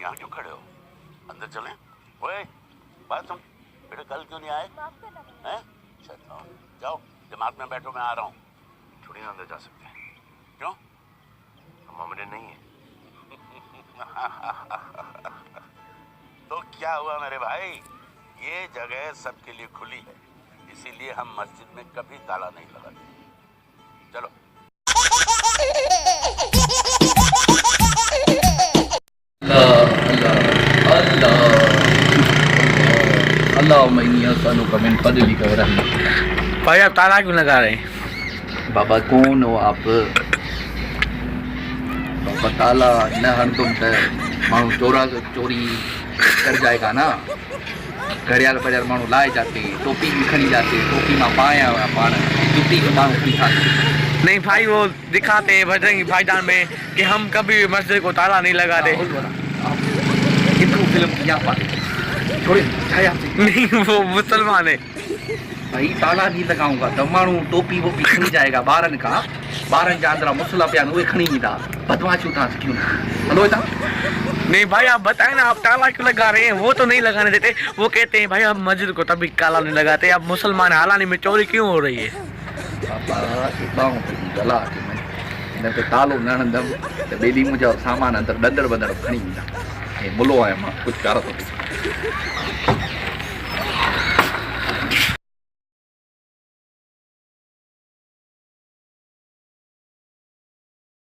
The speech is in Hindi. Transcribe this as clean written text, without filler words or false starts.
यहाँ क्यों खड़े हो? अंदर चलें? ओए, बात सुन, बेटा कल क्यों नहीं आए? हैं? चलो, जाओ, जमात में बैठो, मैं आ रहा हूँ। थोड़ी ना अंदर जा सकते हैं, क्यों? मामले नहीं है। तो क्या हुआ मेरे भाई? ये जगह सबके लिए खुली है, इसीलिए हम मस्जिद में कभी ताला नहीं लगाते। चलो। अल्लाह कमेंट फजली कर रहा है। भाई आप ताला क्यों लगा रहे हैं? बाबा कौन हो आप? बाबा ताला न हर तुम मानू चोरी कर जाएगा ना। घड़ियाल बजार मानू लाए जाते, टोपी भी खड़ी जाते, टोपी में पाया पान जुटी के मानू खड़ी खाते। नहीं भाई, वो दिखाते हैं बजरंगी भाईजान में कि हम कभी भी मस्जिद को ताला नहीं लगाते। हिंदू फिल्म की यहाँ पाते थोड़े छाया से नहीं, वो मुसलमान है भाई। ताला नहीं लगाऊंगा तो मानू टोपी वोपी खड़ी जाएगा। बारन का बारन जा अंदर मुसला पिया उहे खड़ी ईंदा। बदमाशू था क्यों ना? हलो था नहीं भाई, आप बताए ना, आप ताला क्यों लगा रहे हैं? वो तो नहीं लगाने देते। वो कहते हैं भाई हम मस्जिद को तभी ताला नहीं लगाते। अब मुसलमान हालानी में चोरी क्यों हो रही है? बाबा गला के मैं इन ते तालो न हणंदम त बेली मुंहिंजो सामान अंदर डंदड़ बंदड़ खणी ईंदा। ऐं मुलो आहियां मां कुझु कर थो